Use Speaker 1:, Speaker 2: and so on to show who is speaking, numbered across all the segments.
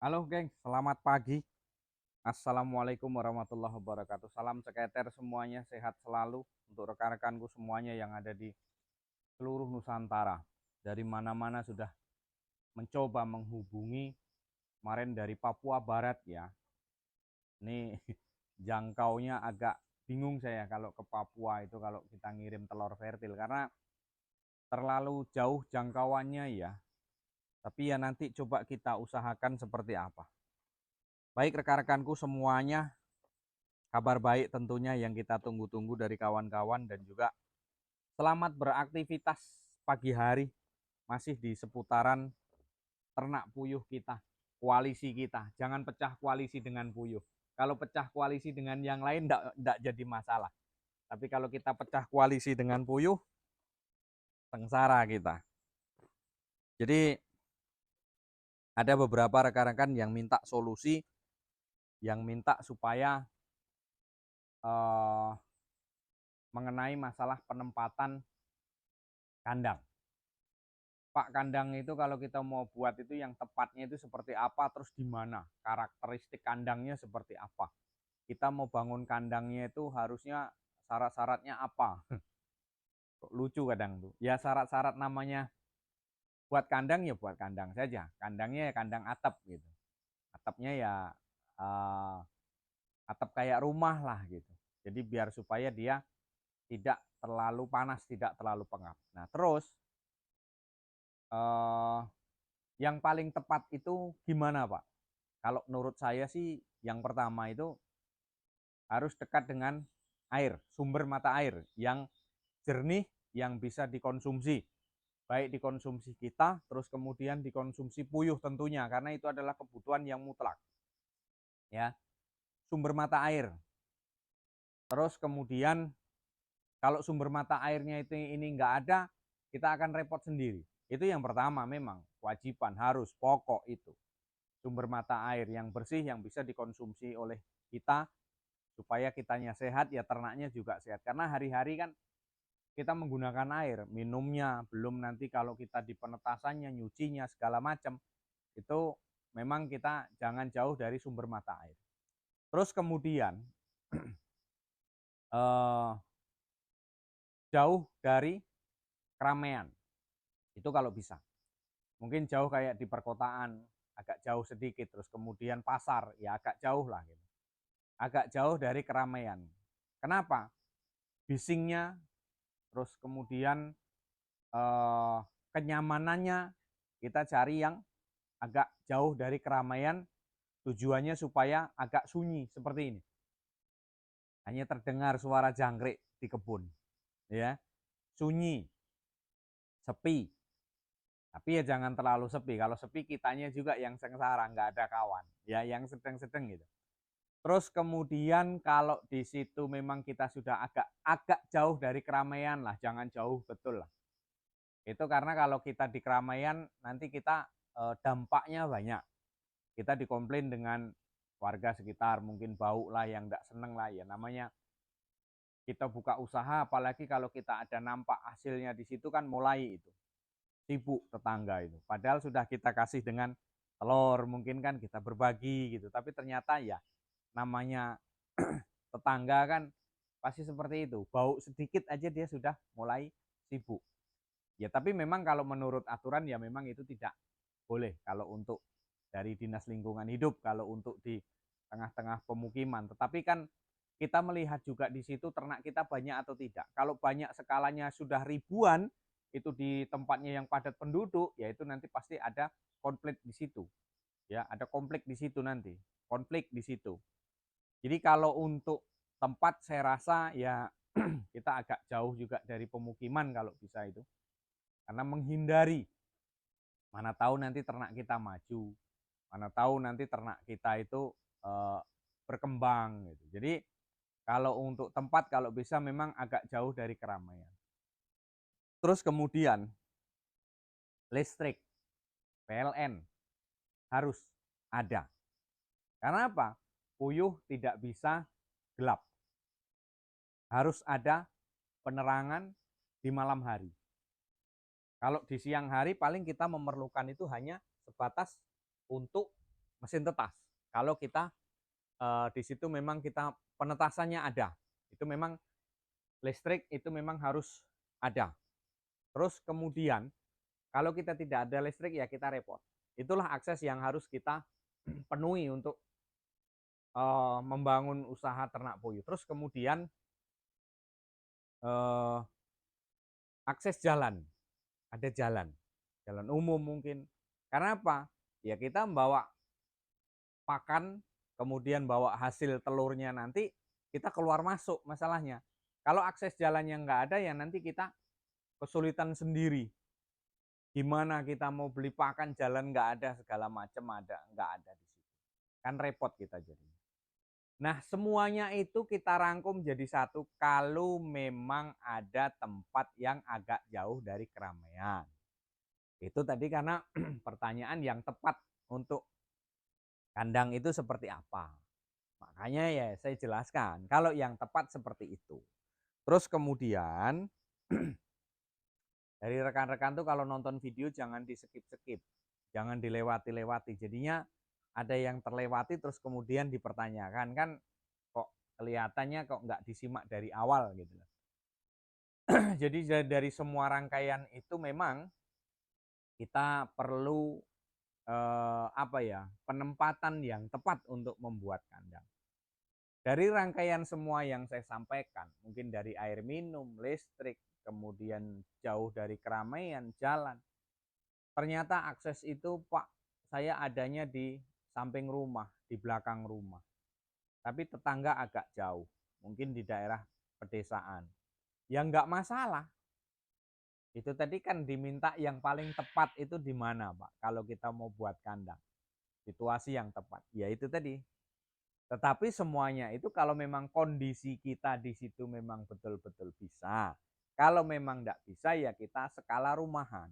Speaker 1: Halo geng, selamat pagi. Assalamualaikum warahmatullahi wabarakatuh. Salam seketer semuanya, sehat selalu untuk rekan-rekanku semuanya yang ada di seluruh Nusantara. Dari mana-mana sudah mencoba menghubungi, kemarin dari Papua Barat ya. Ini jangkaunya agak bingung saya kalau ke Papua itu kalau kita ngirim telur vertil karena terlalu jauh jangkauannya ya. Tapi ya nanti coba kita usahakan seperti apa. Baik rekan-rekanku semuanya, kabar baik tentunya yang kita tunggu-tunggu dari kawan-kawan dan juga selamat beraktivitas pagi hari masih di seputaran ternak puyuh kita, koalisi kita. Jangan pecah koalisi dengan puyuh. Kalau pecah koalisi dengan yang lain enggak jadi masalah. Tapi kalau kita pecah koalisi dengan puyuh, sengsara kita. Jadi ada beberapa rekan-rekan yang minta solusi, yang minta supaya eh, mengenai masalah penempatan kandang. Pak, kandang itu kalau kita mau buat itu yang tepatnya itu seperti apa, terus di mana, karakteristik kandangnya seperti apa. Kita mau bangun kandangnya itu harusnya syarat-syaratnya apa. Kok lucu kadang tuh. Ya syarat-syarat namanya buat kandang ya buat kandang saja. Kandangnya ya kandang atap gitu. Atapnya ya uh, atap kayak rumah lah gitu. Jadi biar supaya dia tidak terlalu panas, tidak terlalu pengap. Nah terus uh, yang paling tepat itu gimana Pak? Kalau menurut saya sih yang pertama itu harus dekat dengan air, sumber mata air yang jernih, yang bisa dikonsumsi. Baik dikonsumsi kita, terus kemudian dikonsumsi puyuh tentunya, karena itu adalah kebutuhan yang mutlak. Ya, sumber mata air. Terus kemudian kalau sumber mata airnya itu ini nggak ada, kita akan repot sendiri. Itu yang pertama memang, kewajiban, harus, pokok itu. Sumber mata air yang bersih, yang bisa dikonsumsi oleh kita, supaya kitanya sehat, ya ternaknya juga sehat. Karena hari-hari kan kita menggunakan air, minumnya, belum nanti kalau kita di penetasannya, nyucinya, segala macam, itu memang kita jangan jauh dari sumber mata air. Terus kemudian jauh dari keramaian, itu kalau bisa. Mungkin jauh kayak di perkotaan, agak jauh sedikit, terus kemudian pasar, ya agak jauh lah gitu. Agak jauh dari keramaian. Kenapa? Bisingnya, terus kemudian kenyamanannya kita cari yang agak jauh dari keramaian, tujuannya supaya agak sunyi seperti ini. Hanya terdengar suara jangkrik di kebun, ya, sunyi, sepi. Tapi ya jangan terlalu sepi. Kalau sepi kitanya juga yang sengsara, nggak ada kawan, ya yang sedang-sedang gitu. Terus kemudian kalau di situ memang kita sudah agak jauh dari keramaian lah, jangan jauh betul lah. Itu karena kalau kita di keramaian nanti kita dampaknya banyak. Kita dikomplain dengan warga sekitar, mungkin bau lah yang tidak seneng lah ya, namanya kita buka usaha, apalagi kalau kita ada nampak hasilnya di situ kan mulai itu sibuk tetangga itu. Padahal sudah kita kasih dengan telur, mungkin kan kita berbagi gitu, tapi ternyata ya namanya tetangga kan pasti seperti itu, bau sedikit aja dia sudah mulai sibuk. Ya tapi memang kalau menurut aturan ya memang itu tidak boleh kalau untuk dari Dinas Lingkungan Hidup, kalau untuk di tengah-tengah pemukiman. Tetapi kan kita melihat juga di situ ternak kita banyak atau tidak. Kalau banyak skalanya sudah ribuan, itu di tempatnya yang padat penduduk, ya itu nanti pasti ada konflik di situ. Ya, ada konflik di situ nanti. Konflik di situ. Jadi kalau untuk tempat saya rasa ya kita agak jauh juga dari pemukiman kalau bisa itu. Karena menghindari, mana tahu nanti ternak kita maju, mana tahu nanti ternak kita itu berkembang gitu. Jadi kalau untuk tempat kalau bisa memang agak jauh dari keramaian. Terus kemudian listrik, PLN harus ada. Karena apa? Puyuh tidak bisa gelap. Harus ada penerangan di malam hari. Kalau di siang hari paling kita memerlukan itu hanya sebatas untuk mesin tetas. Kalau kita di situ memang kita penetasannya ada, itu memang listrik itu memang harus ada. Terus kemudian kalau kita tidak ada listrik ya kita repot. Itulah akses yang harus kita penuhi untuk membangun usaha ternak puyuh. Terus kemudian akses jalan, ada jalan umum mungkin. Karena apa? Ya kita membawa pakan, kemudian bawa hasil telurnya nanti kita keluar masuk masalahnya. Kalau akses jalannya nggak ada ya nanti kita kesulitan sendiri. Gimana kita mau beli pakan, jalan nggak ada, segala macam nggak ada di situ. Kan repot kita jadinya. Nah, semuanya itu kita rangkum jadi satu kalau memang ada tempat yang agak jauh dari keramaian. Itu tadi karena pertanyaan yang tepat untuk kandang itu seperti apa. Makanya ya saya jelaskan, kalau yang tepat seperti itu. Terus kemudian dari rekan-rekan tuh kalau nonton video jangan di skip-skip, jangan dilewati-lewati. Jadinya ada yang terlewati terus kemudian dipertanyakan, kan kok kelihatannya kok nggak disimak dari awal gitu. Jadi dari semua rangkaian itu memang kita perlu penempatan yang tepat untuk membuat kandang. Dari rangkaian semua yang saya sampaikan, mungkin dari air minum, listrik, kemudian jauh dari keramaian, jalan. Ternyata akses itu Pak, saya adanya di samping rumah, di belakang rumah. Tapi tetangga agak jauh, mungkin di daerah pedesaan. Ya nggak masalah. Itu tadi kan diminta yang paling tepat itu di mana Pak, kalau kita mau buat kandang. Situasi yang tepat, ya itu tadi. Tetapi semuanya itu kalau memang kondisi kita di situ memang betul-betul bisa. Kalau memang tidak bisa ya kita skala rumahan.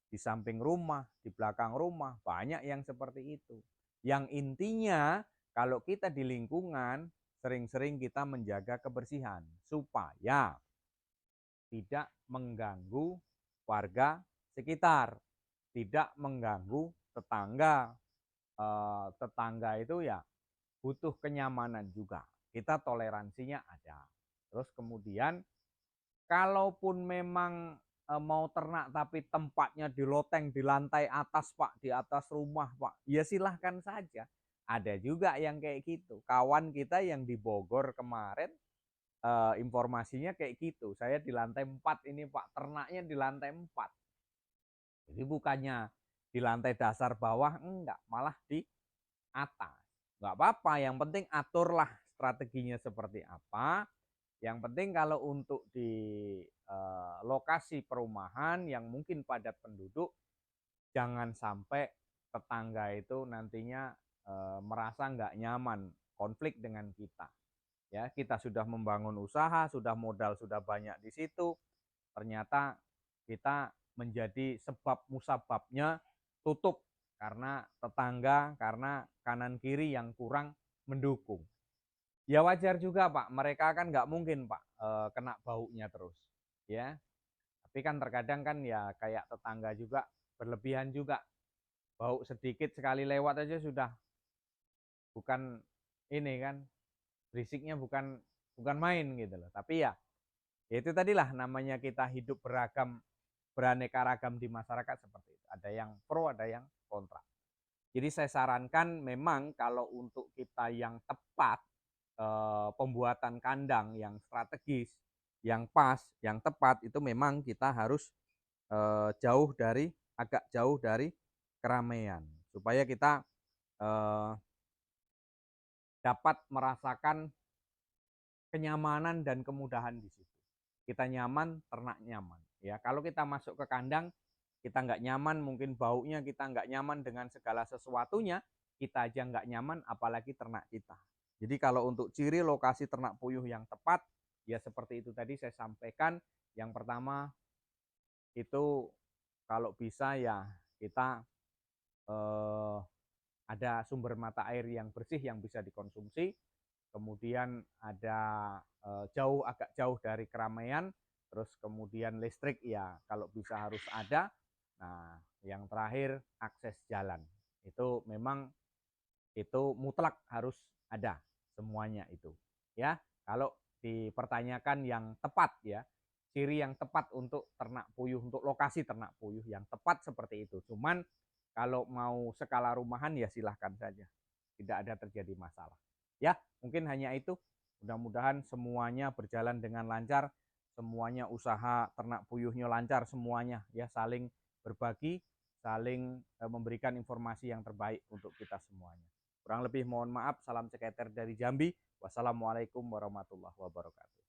Speaker 1: Di samping rumah, di belakang rumah, banyak yang seperti itu. Yang intinya kalau kita di lingkungan sering-sering kita menjaga kebersihan supaya tidak mengganggu warga sekitar, tidak mengganggu tetangga. Tetangga itu ya butuh kenyamanan juga. Kita toleransinya ada. Terus kemudian kalaupun memang mau ternak tapi tempatnya di loteng, di lantai atas Pak, di atas rumah Pak, ya silahkan saja. Ada juga yang kayak gitu. Kawan kita yang di Bogor kemarin informasinya kayak gitu. Saya di lantai 4 ini Pak, ternaknya di lantai 4. Jadi bukannya di lantai dasar bawah, enggak, malah di atas. Nggak apa-apa, yang penting aturlah strateginya seperti apa. Yang penting kalau untuk di lokasi perumahan yang mungkin padat penduduk, jangan sampai tetangga itu nantinya merasa nggak nyaman, konflik dengan kita. Ya, kita sudah membangun usaha, sudah modal sudah banyak di situ, ternyata kita menjadi sebab musababnya tutup karena tetangga, karena kanan kiri yang kurang mendukung. Ya wajar juga Pak, mereka kan nggak mungkin Pak kena baunya terus, ya. Tapi kan terkadang kan ya kayak tetangga juga berlebihan juga, bau sedikit sekali lewat aja sudah bukan ini kan, berisiknya bukan main gitu loh. Tapi ya itu tadilah namanya kita hidup beragam, beraneka ragam di masyarakat seperti itu. Ada yang pro, ada yang kontra. Jadi saya sarankan memang kalau untuk kita yang tepat, pembuatan kandang yang strategis, yang pas, yang tepat itu memang kita harus agak jauh dari keramaian supaya kita dapat merasakan kenyamanan dan kemudahan di situ. Kita nyaman, ternak nyaman. Ya, kalau kita masuk ke kandang, kita nggak nyaman, mungkin baunya kita nggak nyaman dengan segala sesuatunya, kita aja nggak nyaman, apalagi ternak kita. Jadi kalau untuk ciri lokasi ternak puyuh yang tepat, ya seperti itu tadi saya sampaikan. Yang pertama itu kalau bisa ya kita ada sumber mata air yang bersih yang bisa dikonsumsi, kemudian ada agak jauh dari keramaian, terus kemudian listrik ya kalau bisa harus ada. Nah, yang terakhir akses jalan. Itu memang itu mutlak harus ada semuanya itu. Ya, kalau dipertanyakan yang tepat ya, ciri yang tepat untuk ternak puyuh, untuk lokasi ternak puyuh yang tepat seperti itu. Cuman kalau mau skala rumahan ya silahkan saja, tidak ada terjadi masalah. Ya, mungkin hanya itu. Mudah-mudahan semuanya berjalan dengan lancar, semuanya usaha ternak puyuhnya lancar semuanya ya, saling berbagi, saling memberikan informasi yang terbaik untuk kita semuanya. Kurang lebih mohon maaf, salam ceketer dari Jambi. Wassalamualaikum warahmatullahi wabarakatuh.